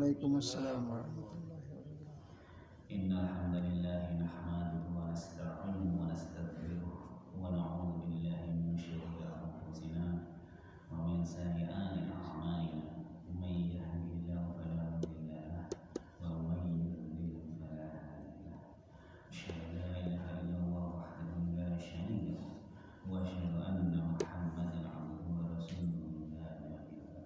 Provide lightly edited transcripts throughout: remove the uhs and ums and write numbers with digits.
Waalaikumsalam warahmatullahi wabarakatuh. Innal hamdalillah nahmaduhu wa nasta'inuhu wa nastaghfiruh wa na'udzu billahi min shururi anfusina wa min sayyi'ati a'malina. May yahdihillahu fala mudilla lahu wa may yudlil fala hadiya lahu. Asyhadu an la ilaha illallah wahdahu la syarika lahu wa asyhadu anna Muhammadan 'abduhu wa rasuluhu la nabiyya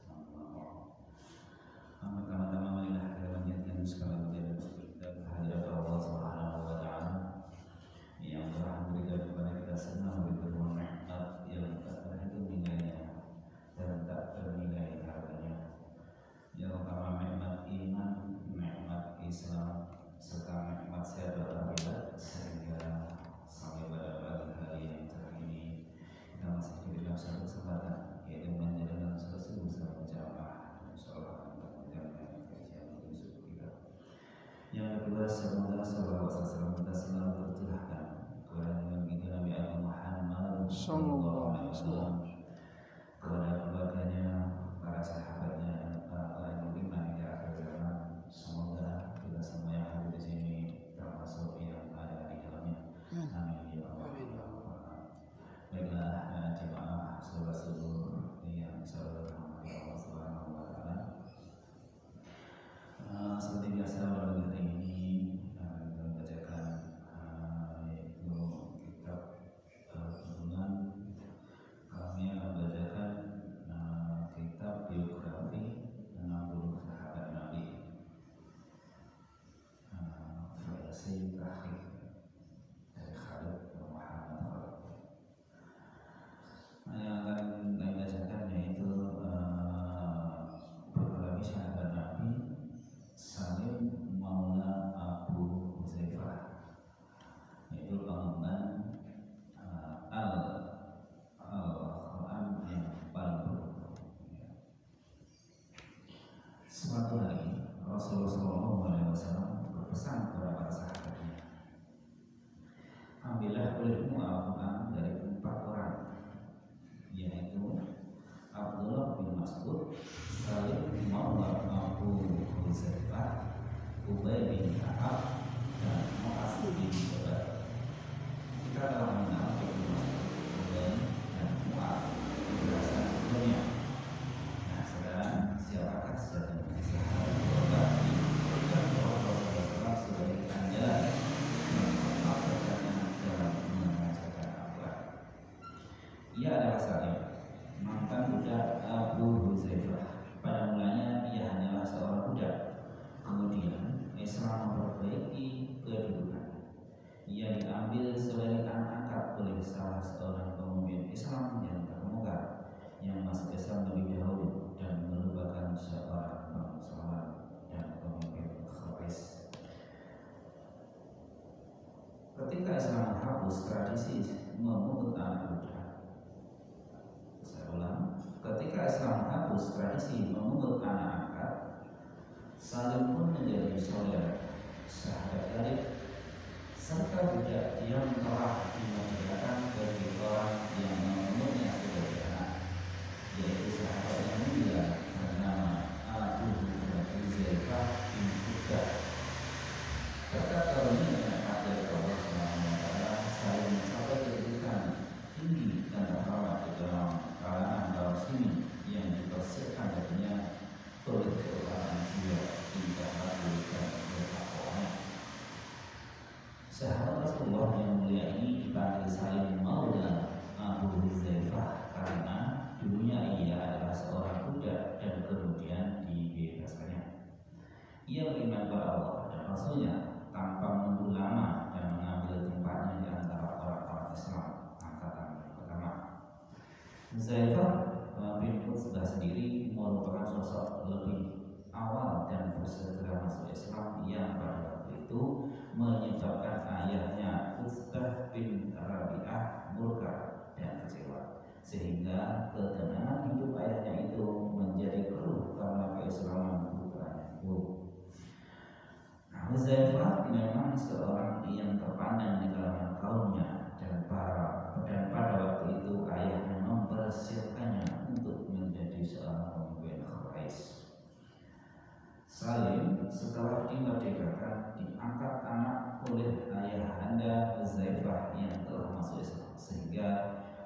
ba'dahu. Pertama-tama marilah kita panjatkan segala puji dan syukur kita kehadirat Allah Subhanahu wa taala yang telah memberikan kepada kita semua berbagai nikmat yang tak terhitung nilainya dan tak ternilai harganya. Yang pertama nikmat iman, nikmat Islam, serta nikmat sehat walafiat, sehingga sampai pada pagi hari yang cerah ini kita masih diberi dalam satu kesempatan, yaitu menjalankan seluruh jamaah sholat. Yang kedua, semoga salawat serta kita selalu tercurahkan kepada Nabi Muhammad sallallahu alaihi wasallam, kepada keluarganya, para sahabatnya, dan para yang beriman di akhir zaman. Semoga kita semua yang ada di sini termasuk yang ada di dalamnya. Amin ya Allah. Baiklah jemaah saudara-saudara yang saya hormati Allah Subhanahu wa taala. Seperti biasa pada hari ini kita membacakan yaitu kitab Tuntunan. Kami akan membacakan kitab biografi 60 sahabat Nabi, versi terakhir dari Khalid Muhammad Khalid. Yang akan kami bacakan yaitu biografi sahabat Nabi Salim Maula Abu Huzaifah, yaitu bangunan Al-Quran yang paling beruntung. Suatu hari Rasulullah SAW berpesan kepada para sahabatnya, ambillah olehmu Al-Quran dari 4 orang, yaitu Abdullah bin Mas'ud, Salim Maula Abu Huzaifah, Ubay bin Ka'ab, dan Mu'adz bin Jabal. Kita telah mengenal Ibnu Mas'ud, Ubay, dan Mu'adz berasal dari dunia. Nah, sekarang siapakah sejatinya sahabat sahabat yang diberikan oleh Rasulullah sebagai andalan yang memperhatikan dalam mengajarkan Al-Quran? Ia adalah Salim, mantan budak Abu Huzaifah. Pada mulanya ia hanyalah seorang budak. Kemudian Islam memperbaiki kedudukan. Ia diambil sebagai anak angkat oleh salah seorang pemimpin Islam yang terkemuka, yang masuk Islam lebih dahulu dan merupakan seorang bangsawan dan pemimpin Quraisy. Ketika Islam menghapus tradisi memungut anak budak, ketika Islam menghapus tradisi memungut anak angkat, Salim pun menjadi saudara, sahabat karib, serta budak yang telah dimerdekakan bagi orang yang memungutnya sebagai anak, yaitu sahabat yang mulia bernama Abu Huzaifah bin Uqbah. Berkat karunia dari Allah SWT, Salim mencapai kedudukan tinggi dan terhormat di dalam kalangan kaum muslimin yang dipersiapkan darinya oleh keutamaan jiwa tidak ragu dan bertakwa. Sahabat Rasulullah yang mulia ini dipanggil Salim Maula Abu Huzaifah karena dulunya ia adalah seorang budak dan kemudian dibebaskannya. Ia beriman kepada Allah dan Rasulnya tanpa menunggu lama dan mengambil tempatnya di antara orang-orang Islam angkatan pertama. Huzaifah bin Uqbah sendiri merupakan sosok lebih awal dan bersegera masuk Islam yang pada waktu itu menyebabkan ayahnya Uqbah bin Rabi'ah murka dan kecewa, sehingga ketenangan hidup ayahnya itu menjadi keruh karena keislaman putranya itu. Huzaifah memang seorang yang terpandang di kalangan kaumnya dan pada waktu itu ayahnya mempersiapkannya untuk menjadi seorang pemimpin Quraisy. setelah dimerdekakan diangkat anak oleh ayahanda Huzaifah yang telah masuk Islam, sehingga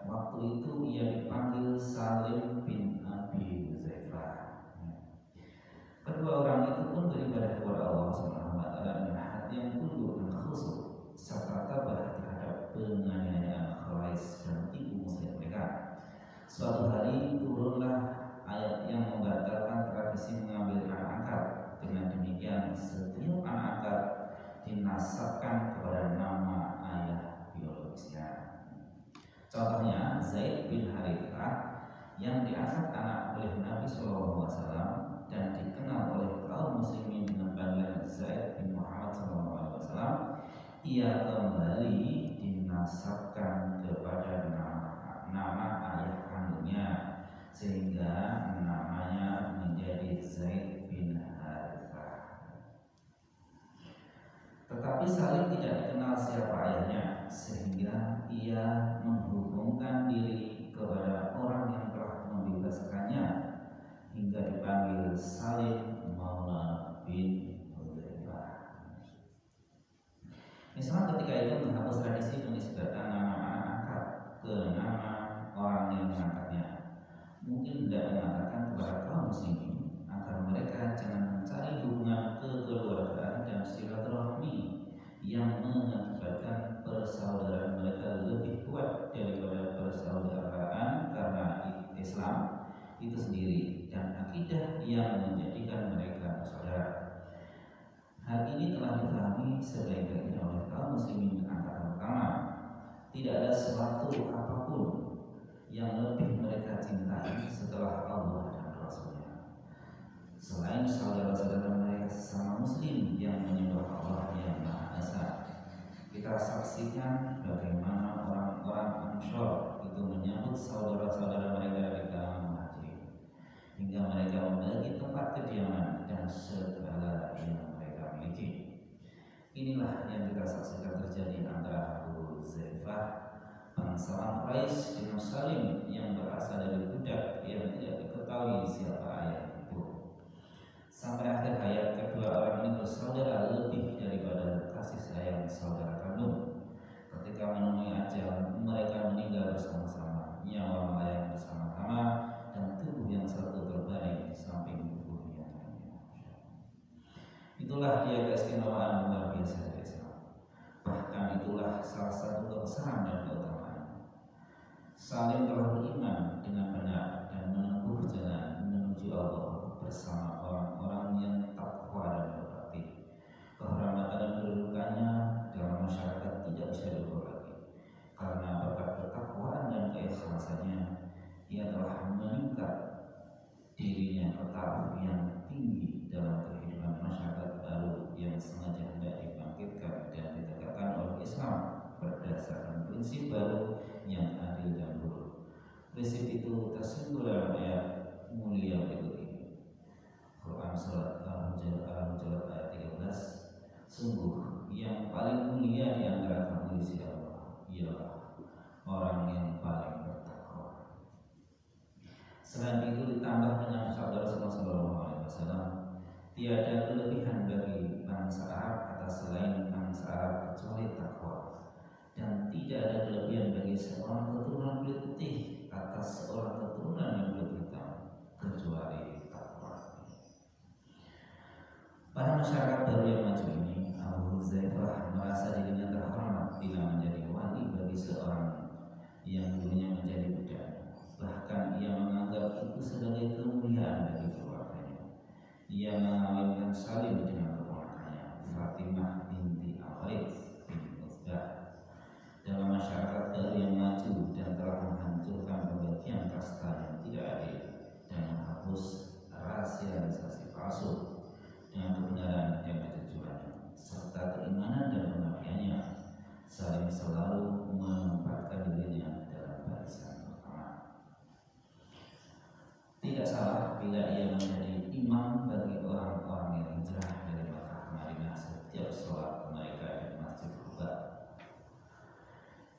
waktu itu ia dipanggil Salim bin Abi Huzaifah. Kedua orang itu pun beribadah kepada Allah Subhanahu wa taala dengan hati yang tunduk dan khusyuk serta tabah terhadap penganiayaan Khawarij dan tipu muslim mereka. Suatu hari turunlah ayat yang membatalkan tradisi mengambil anak angkat. Dengan demikian setiap anak angkat dinasabkan kepada nama ayah biologisnya. Contohnya Zaid bin Harithah yang diangkat anak oleh Nabi SAW dan dikenal oleh kaum muslimin dengan panggilan Zaid bin Muhammad SAW, ia kembali dinasabkan kepada nama ayah kandungnya sehingga namanya menjadi Zaid bin Harithah. Tetapi Salim tidak dikenal siapa ayahnya, sehingga ia menghubungkan diri kepada orang yang telah membebaskannya hingga dipanggil Salim Maula bin Huzaifah. Islam ketika itu menghapus tradisi menisbatkan nama anak angkat ke nama orang yang mengangkatnya. Mungkin tidak mengatakan kepada kaum muslimin agar mereka jangan mencari hubungan kekeluargaan dan silaturahmi yang mengakibatkan persaudaraan mereka lebih kuat daripada persaudaraan karena Islam itu sendiri dan akidah yang menjadikan mereka bersaudara. Hal ini telah dipahami sebaik-baiknya oleh kaum muslimin angkatan pertama. Tidak ada sesuatu apapun yang lebih mereka cintai setelah Allah dan Rasulnya selain saudara-saudara mereka sesama muslim yang menyembah Allah yang Maha Esa. Kita saksikan bagaimana orang-orang Ansor itu menyambut saudara-saudara mereka di kalangan Muhajirin hingga mereka membagi tempat kediaman dan segala yang mereka miliki. Inilah yang kita saksikan terjadi antara Abu Huzaifah bangsawan Quraisy dengan Salim yang berasal dari budak yang tidak diketahui siapa ayah itu. Sampai akhir hayat kedua orang ini bersaudara lebih daripada kasih sayang saudara kandung. Ketika menemui ajal, mereka meninggal bersama-sama, nyawa melayang bersama-sama, dan tubuh yang satu terbaring di samping tubuh yang lainnya. Itulah dia keistimewaan luar biasa dari Islam. Bahkan itulah salah satu kebesaran dan keutamaan. Saling telah beriman dengan benar dan menempuh jalan menuju Allah bersama orang-orang yang takwa dan berbakti. Kehormatan dan kedudukannya dalam masyarakat tidak bisa diukur lagi, karena berkat ketakwaan dan keikhlasannya ia telah meningkat dirinya ke taraf yang tinggi dalam kehidupan masyarakat baru yang sengaja hendak dibangkitkan dan ditegakkan oleh Islam berdasarkan prinsip baru yang adil dan luhur. Prinsip itu tersimbol dalam ayat mulia berikut ini. Quran surat Al-Hujurat ayat 13. Sungguh yang paling mulia di antara kamu di Allah ialah orang yang paling bertakwa. Selain itu ditambah dengan sabda Rasulullah SAW, tiada kelebihan bagi bangsa Arab atas selain bangsa Arab kecuali takwa, dan tidak ada kelebihan bagi seorang keturunan kulit putih atas seorang keturunan yang kulit hitam kecuali takwa. Pada masyarakat baru yang maju ini, Abu Huzaifah merasa dirinya terhormat bila menjadi wali bagi seorang yang dulunya menjadi budak. Bahkan ia menganggap itu sebagai kemuliaan bagi keluarganya. Ia mengawinkan Salim dengan keponakannya Fatimah binti Al-Harits bin Utsbah. Dalam masyarakat baru yang maju dan telah menghancurkan pembagian kasta yang tidak adil dan menghapus rasialisasi palsu dengan kebenaran dan ketujuannya serta keimanan dan pengabdiannya, Salim selalu menempatkan dirinya dalam barisan pertama. Tidak salah bila ia menjadi imam bagi orang-orang yang hijrah dari Makkah ke Madinah setiap sholat mereka di Masjid Quba.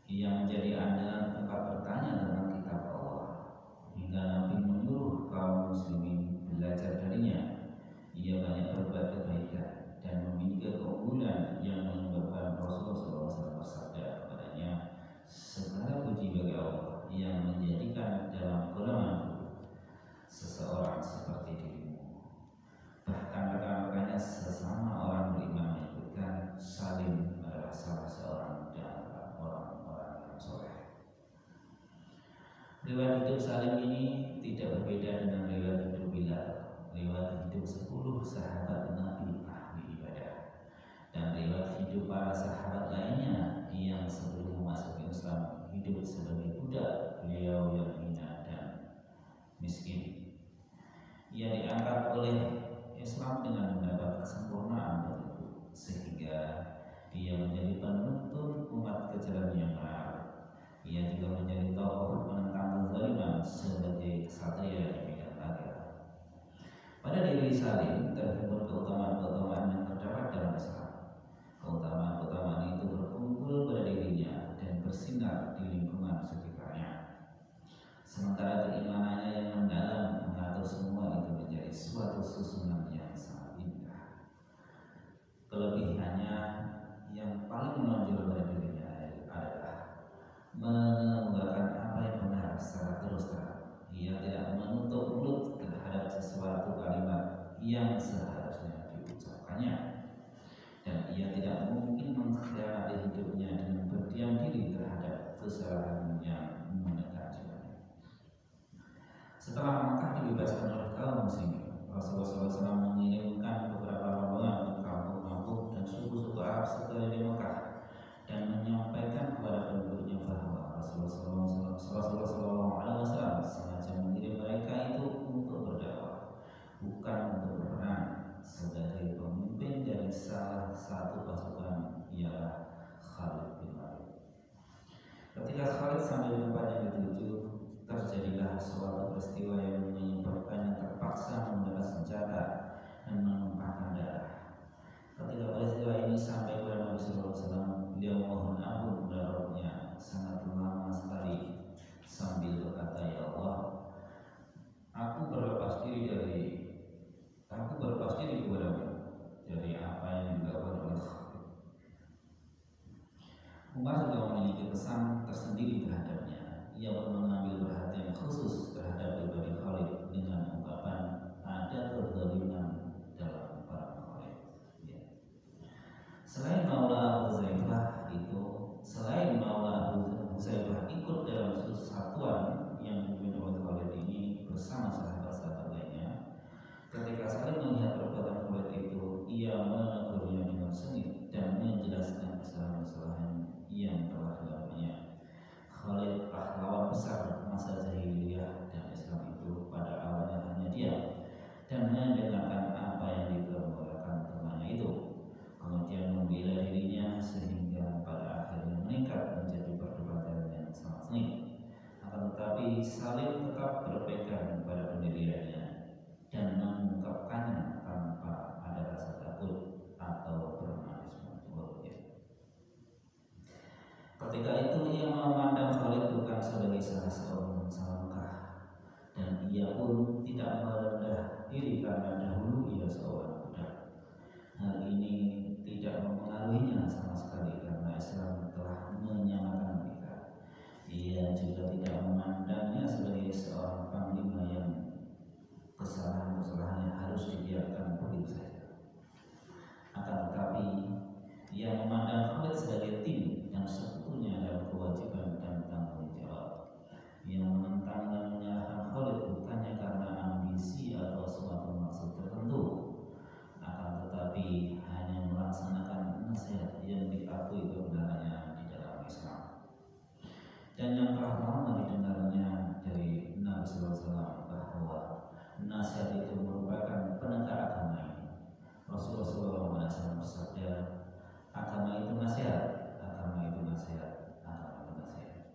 Ia menjadi andalan tempat bertanya tentang kitab Allah hingga Nabi menyuruh kaum muslimin belajar darinya. Ia banyak berbuat kebaikan hidup Salim ini tidak berbeda dengan riwayat hidup Bilal, riwayat hidup 10 sahabat Nabi ahli ibadah, dan riwayat hidup para sahabat lainnya yang sebelum masuk Islam hidup sebagai budak, beliau yang hina dan miskin. Ia diangkat oleh Islam dengan mendapat kesempurnaan tertentu, sehingga dia menjadi penuntun umat ke jalan yang benar. Ia juga menjadi tokoh penentang kezaliman sebagai ksatria di bidang agama. Pada diri Salim terhimpun keutamaan-keutamaan yang terdapat dalam Islam. Keutamaan-keutamaan itu berkumpul pada dirinya dan bersinar di lingkungan sekitarnya. Sementara keimanannya yang mendalam mengatur semua itu menjadi suatu susunan yang sangat indah. Kelebihannya yang paling menonjol pada dirinya adalah mengemukakan apa yang benar secara terus terang. Ia tidak menutup mulut terhadap sesuatu kalimat yang seharusnya diucapkannya, dan ia tidak mungkin mengkhianati hidupnya dengan berdiam diri terhadap kesalahan yang mendekatinya. Setelah Makkah dibebaskan oleh kaum muslimin, Rasulullah SAW mengirimkan beberapa rombongan ke kampung-kampung dan suku-suku Arab sekalian di Makkah dan menyampaikan kepada penduduknya bahwa Rasulullah SAW sengaja mengirim mereka itu untuk berdakwah, bukan untuk berperang. Sebagai pemimpin dari salah satu pasukan ialah Khalid bin Walid. Ketika Khalid sampai di tempat yang dituju, terjadilah suatu peristiwa yang menyebabkannya terpaksa menggunakan senjata dan menumpahkan darah. Ketika peristiwa ini sampai kepada Nabi SAW, beliau mohon ampun kepada Rabbnya sangat lama sekali sambil berkata, "Ya Allah, aku berlepas diri kepadamu dari apa yang dilakukan oleh Khalid." Umar juga memiliki pesan tersendiri terhadapnya. Ia pun mengambil perhatian khusus terhadap pribadi Khalid dengan ungkapan ada kezaliman dalam perang Khalid. Ya. Selain Maula Abu Huzaifah ikut dalam satuan yang dipimpin oleh Khalid ini bersama sahabat-sahabat lainnya. Ketika Salim melihat perbuatan Khalid itu, ia menegurnya dengan sengit dan menjelaskan kesalahan-kesalahan yang telah dilakukannya. Khalid pahlawan besar masa jahiliyah dan Islam itu pada awalnya hanya diam dan mendengarkan apa yang dikemukakan temannya itu, kemudian membela dirinya sehingga pada akhirnya meningkat menjadi perdebatan yang sangat sengit. Akan tetapi Salim tetap berpegang pada pendiriannya dan mengungkapkannya tanpa ada rasa takut atau bermanisme mulutnya. Ketika itu ia memandang Khalid bukan sebagai salah seorang bangsa Mekah, dan ia pun tidak merendah diri karena dahulu ia seorang budak. Hal ini tidak mempengaruhinya sama sekali karena Islam telah menyamakan mereka. Ia juga tidak memandangnya sebagai seorang panglima yang kesalahan-kesalahannya harus dibiarkan begitu saja. Akan tetapi ia memandang Khalid sebagai tim yang sekutunya dalam kewajiban dan tanggung jawab. Yang menentang dan menyalahkan Khalid bukannya karena ambisi atau suatu maksud tertentu, akan tetapi hanya melaksanakan nasihat yang diakui kebenarannya di dalam Islam dan yang telah lama didengarnya dari Nabi SAW bahwa nasihat itu merupakan penegak agama ini. Rasulullah SAW bersabda, agama itu nasihat, agama itu nasihat, agama itu nasihat.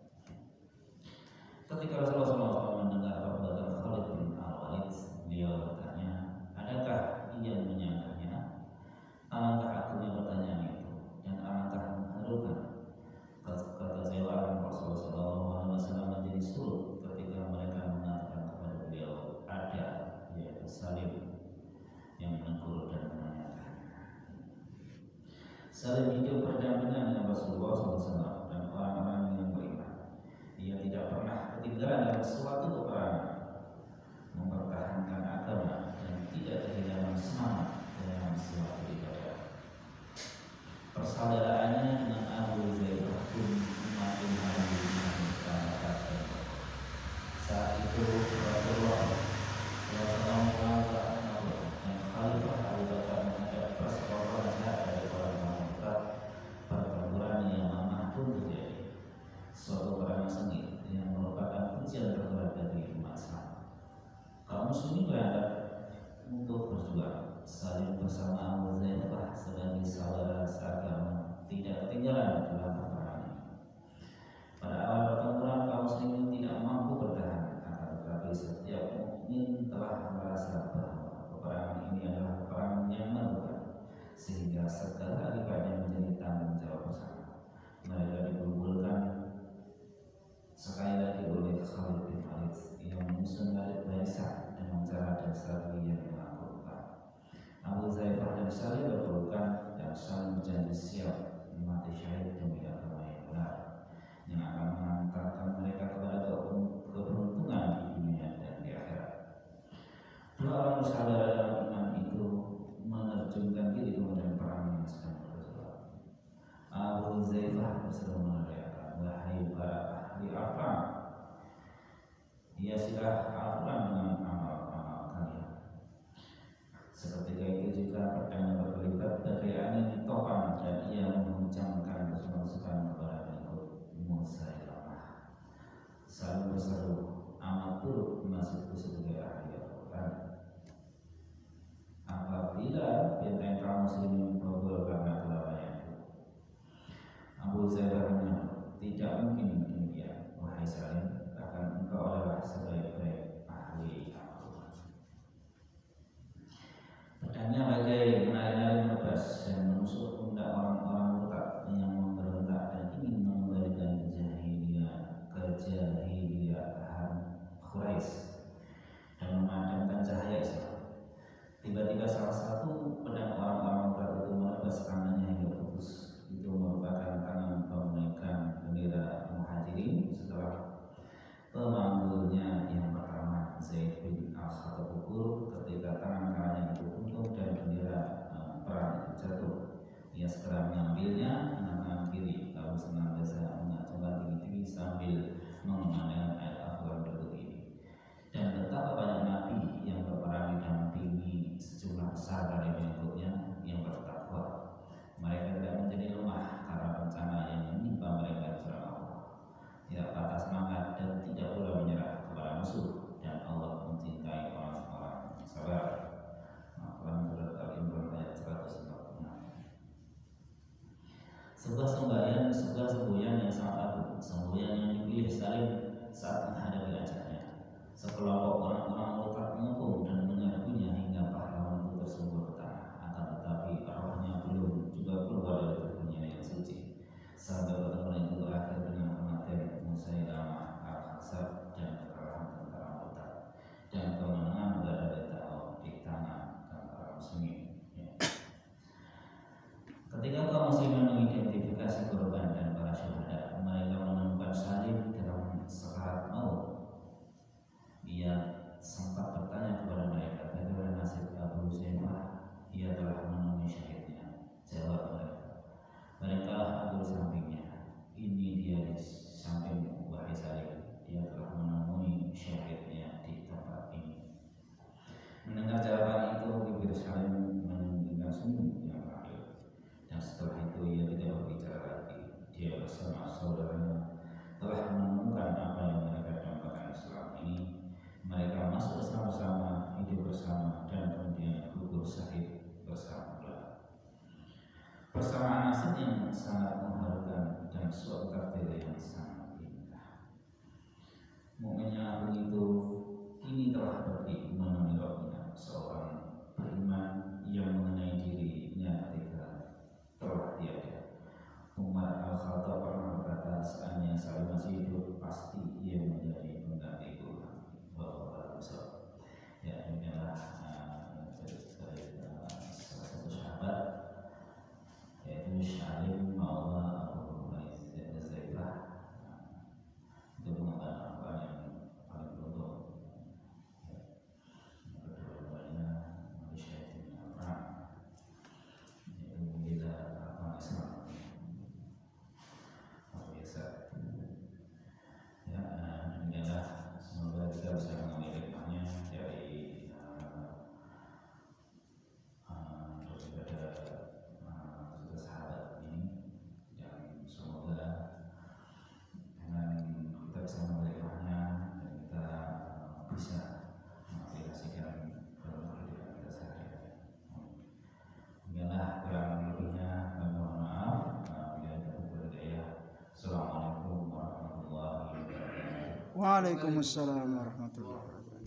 Ketika Rasulullah SAW mendengar perbuatan Khalid bin Al-Walid, beliau bertanya, adakah ia menyangkanya? Alangkah agungnya pertanyaan itu dan alangkah mengharukan. Kata jawaban Rasulullah SAW menjadi surut ketika mereka mengatakan kepada beliau ada, yaitu Salim yang menegur dan menanyakan. Salim hidup berdampingan dengan Rasulullah SAW dan orang-orang yang beriman. Ia tidak pernah ketinggalan dalam suatu peperangan, mempertahankan agama dan tidak kehilangan semangat dalam suatu ibadah. Persaudaraannya dengan Abu Huzaifah pun semakin hari semakin bertambah. Saat kaum muslimin berangkat untuk berjuang. Salim bersama Abu Zaifah sebagai saudara seagama tidak ketinggalan dalam peperangan ini. Pada awal pertempuran kaum muslimin tidak mampu bertahan, akan tetapi setiap mukmin telah merasa bahwa peperangan ini adalah peperangan yang merugikan, sehingga segala akibatnya menjadi tanggung jawab bersama. Mereka dikumpulkan sekali lagi oleh Khalid bin Walid yang menyusun barisan dengan cara dan strategi yang menakutkan. Abu Zaifah dan Salim berpelukan dan saling berjanji siap mati syahid demi agama yang benar, yang akan mengantarkan mereka kepada keberuntungan di dunia dan di akhirat. Dua orang saudara dalam iman itu menerjunkan diri ke medan perang yang sedang bergejolak. Abu Zaifah berseru meneriakkan, "Wahai para ahli Al-Quran, ia sudah Al-Quran dengan amal-amal kalian." Seketika itu juga pedangnya berkelibat dari angin topan dan ia menguncangkan pasukan kepada pengikut Musailamah. Saling berseru, "Amat buruk nasibku sebagai ahli Al-Quran. Apabila benteng kaum muslimin roboh karena kelalaianku." Abu Zaifah menyambut, "Tidak mungkin demikian, wahai Salim, bahkan engkau adalah sebaik-baik ahli Al-Quran." Pedangnya bagai menari-nari merebas dan menusuk pundak orang-orang murtad yang memberontak dan ingin mengembalikan kejahiliahan Quraisy dan memadamkan cahaya Islam. Tiba-tiba salah satu pedang orang-orang murtad itu menebas tangannya hingga putus. Itu merupakan tangan pemegang bendera Muhajirin setelah pemanggulnya yang pertama, Zaid bin Al-Khattab, gugur ketika tangan kanannya itu untung dan bendera perang itu jatuh. Ia segera mengambilnya dengan tangan kiri, lalu senantiasa mengacungkan tinggi-tinggi sambil mengumandangkan ayat Al-Quran berikut ini. "Dan betapa banyak nabi yang berperang didampingi sejumlah besar dari pengikutnya yang bertakwa. Mereka tidak menjadi lemah karena bencana yang menimpa mereka di jalan Allah, tidak patah semangat dan tidak pula menyerah kepada musuh, dan Allah mencintai orang-orang yang sabar." Al-Quran surat Al-Imran ayat 146. Sebuah semboyan yang sangat agung, semboyan yang dipilih Salim saat menghadapi ajaknya. Sekelompok orang-orang murtad mengepung dan menyerbunya hingga pahlawan itu tersungkur ke tanah. Akan tetapi rohnya belum juga keluar dari tubuhnya yang suci, sampai pertemuan itu berakhir dengan kematian Musailamah Al-Khazzab dan kekalahan tentara murtad dan kemenangan berada di tangan tentara muslimin. Ketika kaum muslimin mengidentifikasi korban dan para syuhada, mereka menemukan Salim dalam sekarat maut. Ia sempat bertanya kepada mereka, "Bagaimana nasib Abu Zaifah? Ia telah menemui syahidnya." Jawab mereka, "Mereka aku di sampingnya." "Ini dia di sampingmu, wahai Salim. Dia telah menemui syahidnya di tempat ini." Mendengar jawaban itu, bibir Salim menunjukkan senyum yang terakhir. Dan setelah itu ia tidak berbicara lagi. Dia bersama saudaranya telah menemukan apa yang mereka dambakan selama ini. Mereka masuk bersama-sama, hidup bersama, dan kemudian gugur syahid bersama pula. Persamaan nasib yang sangat mengharukan dan suatu takdir yang sangat indah. Mukmin yang agung itu kini telah pergi menemui Rabbnya, seorang beriman yang mengenai dirinya ketika telah tiada. Umar Al-Khattab pernah berkata, "Seandainya saya masih hidup, pasti ia menjadi penggantiku." Ya, demikianlah salah satu sahabat, yaitu Salim Maula Abu Zaifah, itu pengembangan Al-Quran yang paling beruntung. Waalaikumsalam warahmatullahi wabarakatuh.